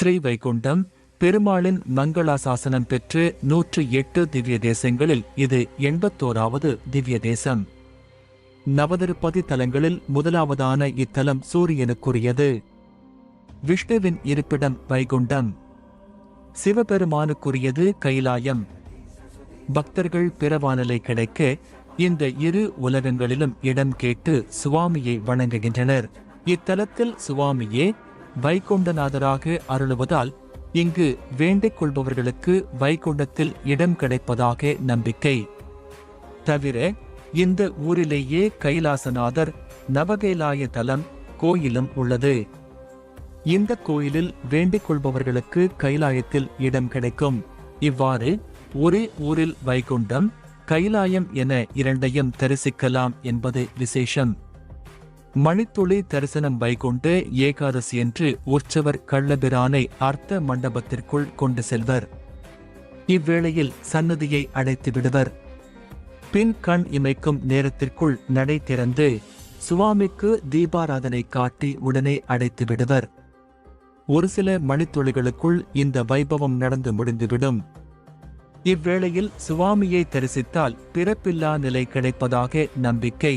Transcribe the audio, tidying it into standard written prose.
ஸ்ரீ வைகுண்டம் பெருமாளின் மங்களாசாசனம் பெற்று 108 திவ்ய தேசங்களில் இது 81வது திவ்ய தேசம். நவதிருப்பதி தலங்களில் முதலாவதான இத்தலம் சூரியனுக்குரியது. விஷ்ணுவின் இருப்பிடம் வைகுண்டம், சிவபெருமானுக்குரியது கைலாயம். பக்தர்கள் பிறவானலை கிடைக்க இந்த இரு உலகங்களிலும் இடம் கேட்டு சுவாமியை வணங்குகின்றனர். இத்தலத்தில் சுவாமியே வைகுண்டநாதராக அருளுவதால் இங்கு வேண்டிக் கொள்பவர்களுக்கு வைகுண்டத்தில் இடம் கிடைப்பதாக நம்பிக்கை. தவிர இந்த ஊரிலேயே கைலாசநாதர் நவகைலாய தலம் கோயிலும் உள்ளது. இந்த கோயிலில் வேண்டிக் கொள்பவர்களுக்கு கைலாயத்தில் இடம் கிடைக்கும். இவ்வாறு ஒரே ஊரில் வைகுண்டம் கைலாயம் என இரண்டையும் தரிசிக்கலாம் என்பது விசேஷம். மணித்துளி தரிசனம் வைகுண்ட ஏகாதசி என்று உற்சவர் கள்ளபிரானை அர்த்த மண்டபத்திற்குள் கொண்டு செல்வர். இவ்வேளையில் சன்னதியை அடைத்து விடுவர். பின் கண் இமைக்கும் நேரத்திற்குள் நடை திறந்து சுவாமிக்கு தீபாராதனை காட்டி உடனே அடைத்து விடுவர். ஒரு சில மணித்துளிகளுக்குள் இந்த வைபவம் நடந்து முடிந்துவிடும். இவ்வேளையில் சுவாமியை தரிசித்தால் பிறப்பில்லா நிலை கிடைப்பதாக நம்பிக்கை.